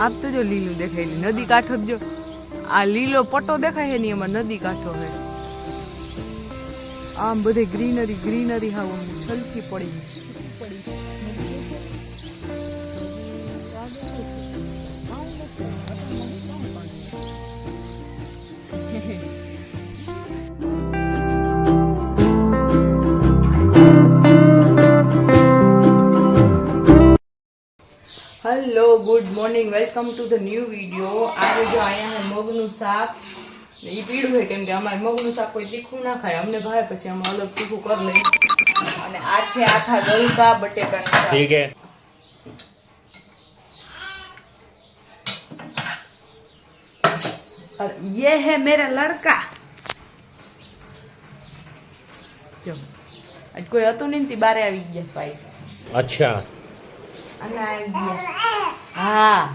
આપ તો જો લીલું દેખાય નદી કાંઠો જો આ લીલો પટ્ટો દેખાય છે ને એમાં નદી કાંઠો છે આમ બધે ગ્રીનરી ગ્રીનરી હાવ છલકી પડી hello good morning welcome to the new video આજે જો અહીંયા મગનું શાક એ પીળું છે કેમ કે અમારે મગનું શાક કોઈ તીખું ના ખાય અમને ભાવે પછી અમે અલગ તીખું કરી લઈએ અને આ છે આખા ગલકા બટેકાનું શાક ઠીક હે और ये है मेरा लड़का जो आज कोई હતું નહીં તી બારે આવી ગયા ભાઈ अच्छा અને આવી ગયા હા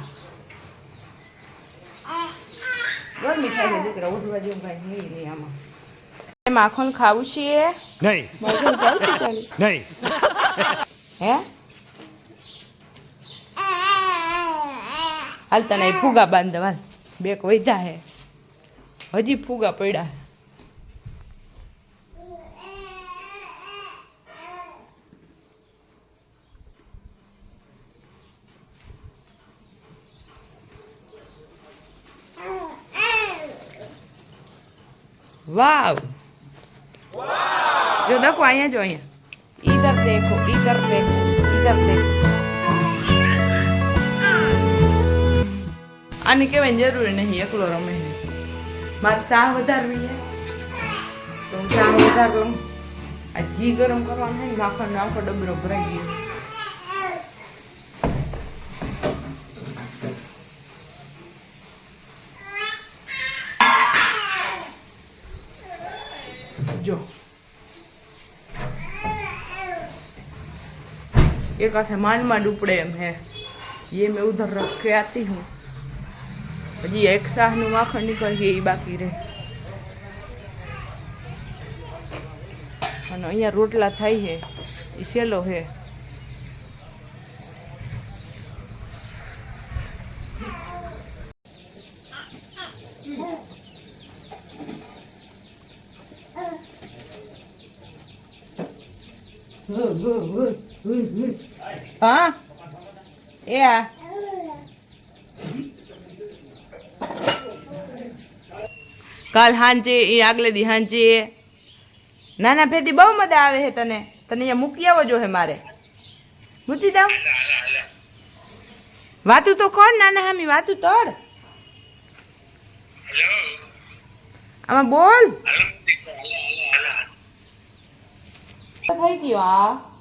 ગરમી થાય છે દીકરા ઉઠવા જેવું કાંઈ નહીં આમાં માખણ ખાવું છે नहीं नहीं હે હાલ તને ફુગા બાંધ હાલ બેક વૈધા હે હજી ફુગા પડ્યા वाव जो देखो અહીંયા જો અહીંયા इधर देखो इधर देखो इधर देखो આની કહેવાની જરૂર નહીં એકલો રમે મારે શાહ વધારવી છે તો હું શાહ વધાર લઉં આ ઘી ગરમ કરવાનું છે માખણ આખો ડબરો ભરાઈ ગયો जो एक हाथ मान मान उपड़े एम है ये मैं उधर रख के आती हूँ जी एक साह नु माखण निकल गई बाकी रहे અને અહીંયા રોટલા થાય છે એ સેલો છે हाँ या કાલ હાંજે એ આગલે દી હાંજે નાના ફેદી બહુ મજા આવે છે તને તને અહીંયા મૂકી આવો જો હે મારે મૂકી દઉં વાતું તો કોણ નાના હામી વાતું તોડ આમાં બોલ થઈ ગયો આ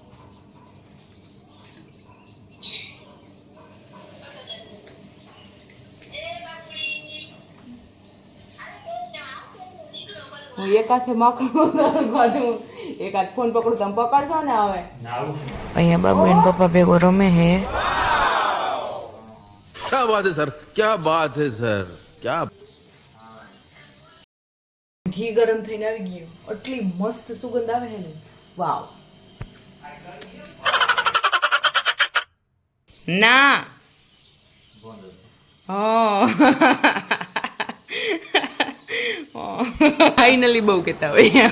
હું એક હાથે માખણ એક હાથ ફોન પકડું તમે પકડશો ને હવે અહીંયા બાબુ એન પપ્પા ભેગો રમે હે क्या बात है सर क्या बात है सर क्या ઘી ગરમ થઈને આવી ગયું એટલી મસ્ત સુગંધ આવે છે ને વાવ ના ફાઇનલી બહુ કહેતા હોય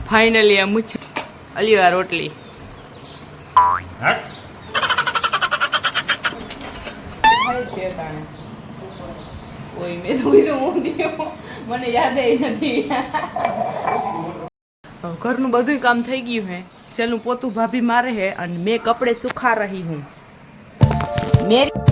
ફાઇનલી આ મુછ અલી આ રોટલી મને યાદ નથી ઘરનું બધું કામ થઈ ગયું હે સેલું પોતું ભાભી મારે હે અને મેં કપડે સુખા રહી હું મેરી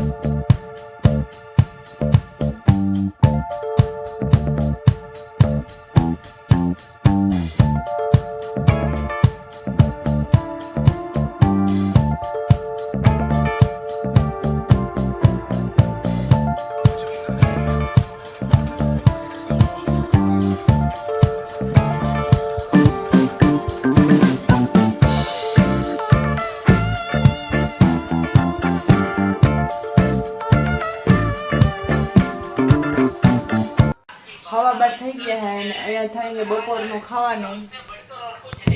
હવા બાર થઈ ગયા હે અને અહીંયા થાય બપોરનું ખાવાનું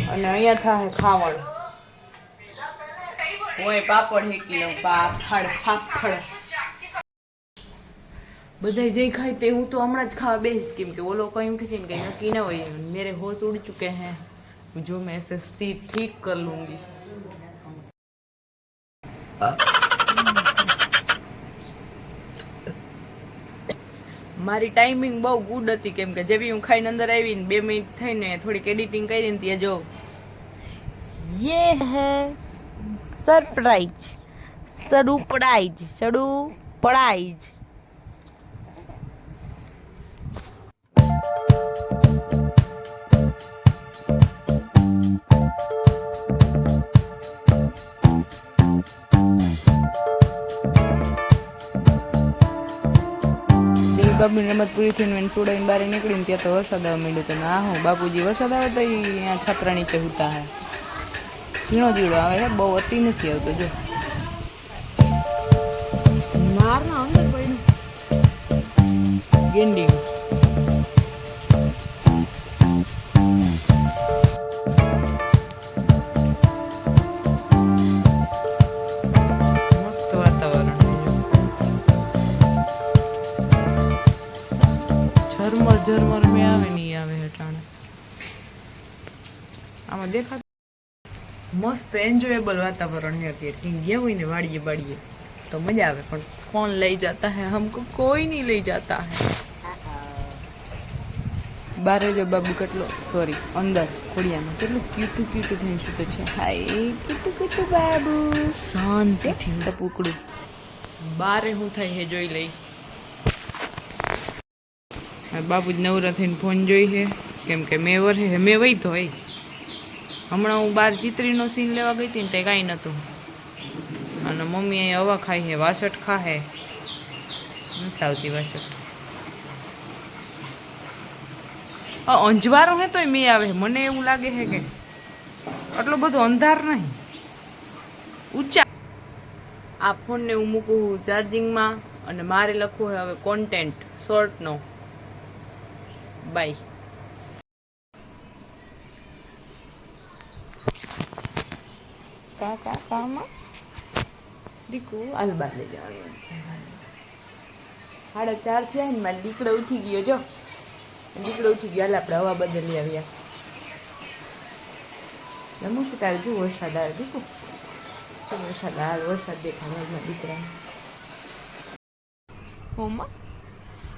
અને અહીંયા થાય ખાવાનું ઓય પાપડ હેકી લઉં ફાફડ બધાય જે ખાય તે હું તો હમણાં જ ખાવા બેસીશ કેમ કે ઓલો કहीं उठी थी कहीं नक्की ना हुई मेरे होश उड़ चुके हैं जो मैं ऐसे सीट ठीक कर लूंगी મારી ટાઈમિંગ બહુ ગુડ હતી કેમ કે જેવી હું ખાઈને અંદર આવીને 2 મિનિટ થઈને થોડીક એડિટિંગ કરીને ત્યાં જો ये है सरप्राइज सरप्राइज બાબુની રમત પૂરી થઈને મેં સોડાઈને બહાર નીકળીને ત્યાં તો વરસાદ આવવા માંડ્યો તો ના હું બાપુજી વરસાદ આવે તો અહીંયા છાપરા નીચે હુતા હે ઝીણો ઝીણો આવે છે બહુ અતિ નથી આવતો જો માર ના અંદર પડ્યું ગેંડી મસ્ત વાતાવરણ ઝરમર મેં આવે નહીં આવે હેઠાણે આમાં દેખાતું મસ્ત એન્જોયેબલ વાતાવરણ है અત્યારે કે ગયા હોય ને વાડીએ બાડીએ તો મજા આવે પણ कौन લઈ જાતા है हमको कोई नहीं લઈ જાતા है બારે જો બાબુ કેટલો સોરી અંદર ખોડિયામાં કેટલું ક્યુટું થઈને સૂતો છે હાય ક્યુટું બાબુ શાંતિથી ટપુકડું બારે હું થાય હે જોઈ લઈ બાબુ જ નવરા થઈને ફોન જોઈ છે કેમ કે મેં વહી તો હોય હમણાં હું બહાર ચિત્રીનો સીન લેવા ગઈ હતી ને તે કાંઈ નહોતું અને મમ્મી અહીં હવા ખાઈ છે વાસઠ ખાહે નથી આવતી વાસઠ અંજવારો હે તોય મેં આવે મને એવું લાગે છે કે આટલો બધો અંધાર નહીં ઊંચા આ ફોનને હું મૂકું ચાર્જિંગમાં અને મારે લખવું છે હવે કોન્ટેન્ટ શોર્ટનો બાય કામાં દીકુ આલબા લઈ જવાનું 4:30 થયા ને મારો દીકરો ઉઠી ગયો જો દીકરો ઉઠી ગયો હાલ આપણે હવા બદલી આવ્યા રમું છું તારે જો વરસાદ આવે દીકુ વરસાદ આવે વરસાદ દેખાય મારા દીકરાને હોમાં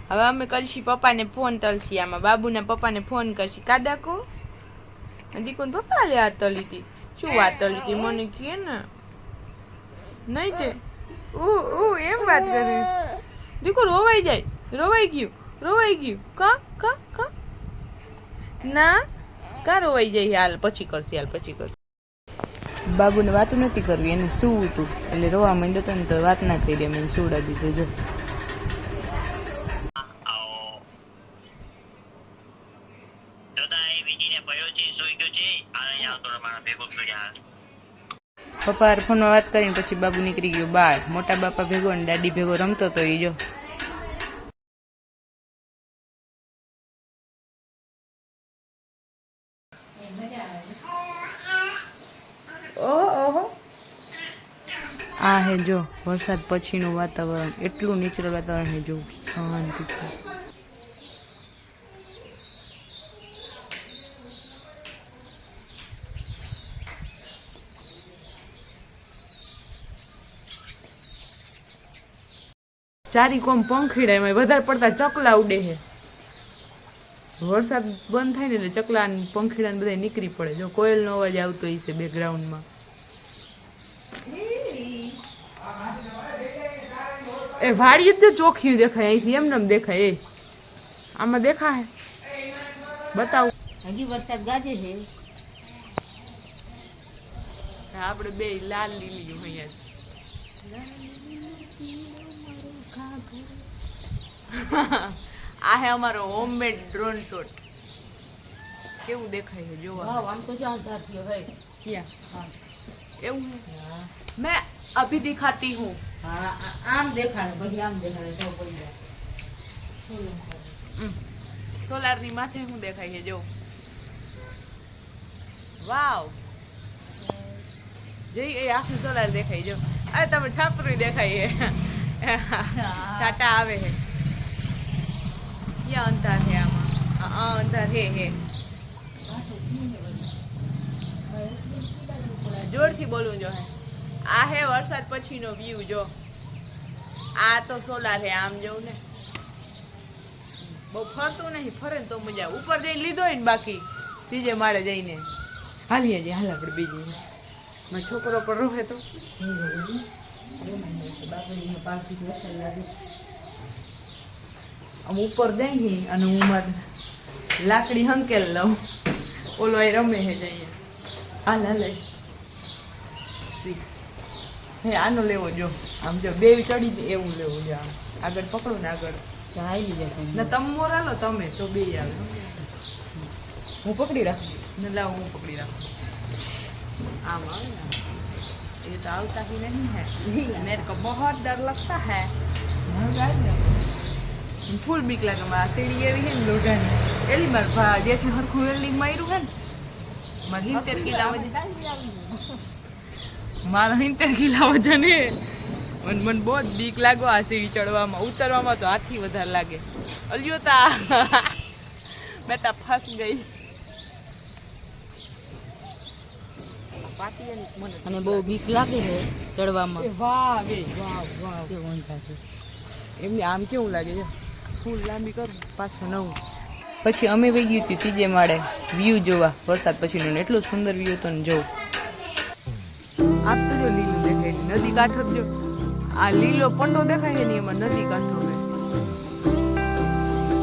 હવે અમે કરશી પપ્પાને ફોન તલશી આમાં બાબુના પપ્પાને ફોન કરશી કાદાકો દીકુને પપ્પા લે આ તલી હતી શું વાત તલી હતી મને કહે ને નહીં તે એમ વાત કરી દીકુ રોવાઈ જાય રોવાઈ ગયું કા ના કા રોવાઈ જાય હાલ પછી કરશે બાબુને વાતું નથી કરવી એને શું હતું એટલે રોવા માંડ્યો તો ને તો વાત ના કરી એમ સુડા દીધું જો પપ્પા ફોનમાં વાત કરીને પછી બાબુ નીકળી ગયો બહાર મોટા બાપા ભેગો ને દાદી ભેગો રમતો તો એ જો ઓહો આ હે જો વરસાદ પછીનું વાતાવરણ એટલું નેચરલ વાતાવરણ હે જો શાંતિથી ચારી કોમ પંખીડા એમાં વધારે પડતા ચકલા ઉડે છે વરસાદ બંધ થાય ને એટલે ચકલા પંખીડા બધા નીકળી પડે જો કોયલનો અવાજ આવતો હશે બેકગ્રાઉન્ડમાં એ વાડી જ ચોખ્યું દેખાય અહીંથી એમને દેખાય એ આમાં દેખાય બતાવ હજી વરસાદ ગાજે છે આપણે બે લાલ લીલી અહીંયા આ હે અમારો હોમમેડ ડ્રોન શોટ કેવું દેખાય છે જોવા વાહ આમ તો જ્યાં અંધાર થયો હે ક્યાં હા એવું मैं अभी दिखाती हूँ हाँ आम देखाड़े बढ़िया आम देखाड़े तो बढ़िया सोलार ની માથે હું દેખાય છે જો વાવ જઈ એ આખું સોલાર દેખાય જો. અરે તમે છાપરું દેખાય હે. છાટા આવે હે. ક્યાં અંધાર હે આમાં? અંધાર હે. જોરથી બોલવું જો હે. આ હે વરસાદ પછીનો વ્યૂ જો. આ તો સોલાર હે આમ જેવું ને. બહુ ફરતું નહીં, ફરે ને તો મજા આવે. ઉપર જઈને લીધો હોય ને, બાકી ત્રીજે માળે જઈને હાલીએ જઈએ. હાલ આપણે બીજી મારો છોકરો પર રહે તો આમ ઉપર જઈ અને હું મારી લાકડી હંકેલ લઉં. ઓલો એ રમે હે જઈએ. હાલ હે આનો લેવો જો. આમ જો બે ચડી એવું લેવું જો. આમ આગળ પકડો ને આગળ ના તમે મોરા લો તમે તો બે આવે. હું પકડી રાખું ને લાવ હું પકડી રાખું. आम आओ ना, ये तो आवता ही नहीं है, मेरे को बहुत डर लगता है. फूल बीक लगे मारा सीढ़ी एवी है लोटा ने एली मार जेठी हरखું વેલ્ડિંગ માર્યું હે ને માર 70 કિલો મારા 70 કિલો વજન હે. મને બહુ બીક લાગો આ સીડી ચડવામાં. ઉતરવામાં તો હાથી વધારે લાગે. અલ્યો તા મેં તો ફસ ગઈ. અને બહુ બીક લાગે છે ચડવામાં. વાહ વે વાહ વાહ એમને આમ કેવું લાગે છે. ફૂલ લાંબી કરું પાછું નવું. પછી અમે વહી ગયું હતું ત્રીજે માળે વ્યૂ જોવા વરસાદ પછીનું. એટલું સુંદર વ્યૂ હતો ને જોવું. આપ તો જો લીલું દેખાય નદી કાંઠો જો. આ લીલો પટ્ટો દેખાય છે ને એમાં નદી કાંઠો છે.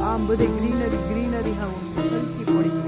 આમ બધે ગ્રીનરી ગ્રીનરી હા સરખી પડી ગઈ.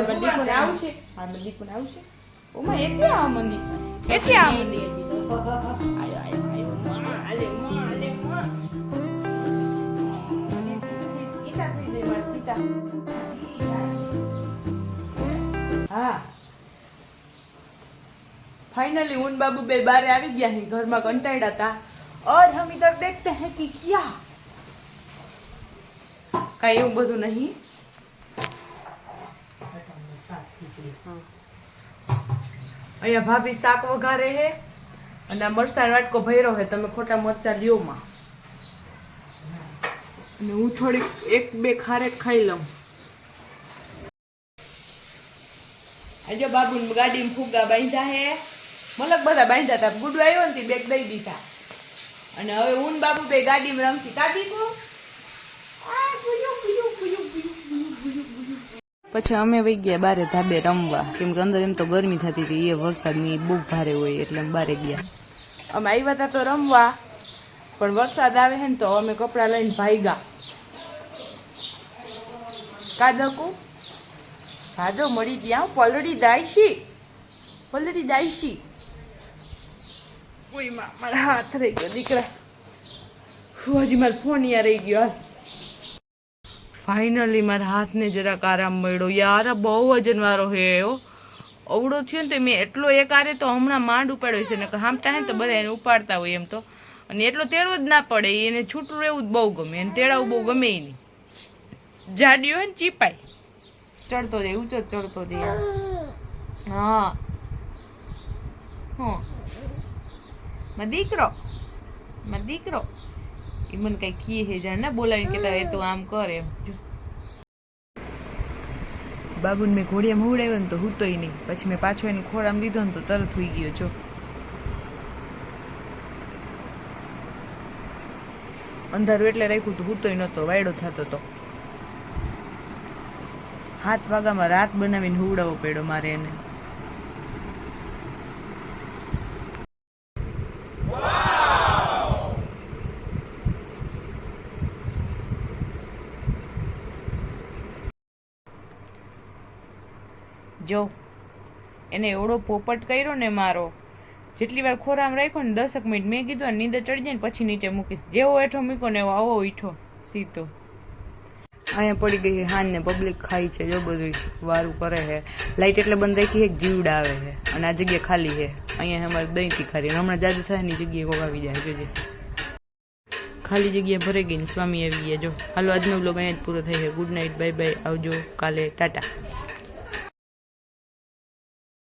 મંદિર આવશે. આ મંદિર પણ આવશે. ઓમાં એતે આ મંદિર એતે આ મંદિર આયો આયો આયો માં આલે માં કીતા થઈ દે માર કીતા. હા फाइनली उन बाबू बे बारे આવી ગયા હે. ઘરમાં કંટાળ્યા હતા. और हम इधर देखते हैं कि क्या કાઈ એવું બધું નહીં. અહીંયા ભાભી શાક વઘારે હે અને આ મરચાં વાટકો ભર્યો હે. તમે ખોટા મરચાં લ્યો માં. અને હું થોડીક એક બે ખારેક ખાઈ લઉં. આજે બાબુ ગાડીમાં ફુગ્ગા બાંધ્યા હે. મલક બધા બાંધ્યા હતા. ગુડુ આવ્યો ને બેગ દઈ દીધા. અને હવે હું બાબુ બે ગાડીમાં રમતી. કાઢી કો પછી અમે વહી ગયા બારે ધાબે રમવા. કેમ કે અંદર એમ તો ગરમી થતી હતી. એ વરસાદની બહુ ભારે હોય એટલે અમે બારે ગયા. અમે આવ્યા હતા તો રમવા, પણ વરસાદ આવે છે ને તો અમે કપડાં લઈને ભાગ્યા. કાદકુ ભાજો મળી ગયા. પલડી દાયશી કોઈ મારા હાથ રહી ગયો દીકરા. હજી મારો ફોન યાર રહી ગયો. ફાઇનલી મારા હાથને જરાક આરામ મળ્યો. યાર બહુ વજન વાળો હે. અવડો થયો ને તો મેં એટલો એક આરે તો હમણાં માંડ ઉપાડ્યો છે ને હામતા હે ને તો બધા એને ઉપાડતા હોય એમ તો. અને એટલો તેડવો જ ના પડે. એને છૂટું રહેવું જ બહુ ગમે. એને તેડાવું બહુ ગમે નહીં. જાડી હોય ને ચીપાય ચડતો જાય ઊંચો ચડતો જાય. હા હા માં દીકરો એ મને કઈ ખીએ છે જાણ ને બોલાવીને કેતા એ તો આમ કરે એમ. બાબુને મેં ઘોડિયામાં ઉડાવ્યો ને તો હૂતોય નહીં. પછી મેં પાછો એને ખોળામાં લીધો ને તો તરત હોઈ ગયો. જો અંધારું એટલે રાખ્યું તો હૂતોય નતો. વાયડો થતો તો. 7 વાગ્યામાં રાત બનાવીને હુવડાવવો પડ્યો મારે એને. જો એને એવડો પોપટ કર્યો ને મારો, જેટલી વાર ખોરામ રાખ્યો ને 10 મિનિટ મેં કીધું નીંદર ચડી જાય ને પછી નીચે મૂકીશ, જેવો હેઠો મૂકો ને એવો આવો ઉઠો સીધો. અહીંયા પડી ગઈ હાન ને પબ્લિક ખાઈ છે, જો બધું વારું કરે છે. લાઈટ એટલે બંધ રાખી છે, જીવડા આવે છે અને આ જગ્યા ખાલી છે. અહીંયા અમારે દહીં તીખારી, હમણાં જાજુ થાય ની જગ્યાએ કોક આવી જાય. જોજે ખાલી જગ્યા ભરાઈ ગઈ ને સ્વામી આવી ગયા. જો હાલો આજનો બ્લોગ અહીંયા જ પૂરો થાય છે. ગુડ નાઇટ, બાય બાય, આવજો કાલે, ટાટા.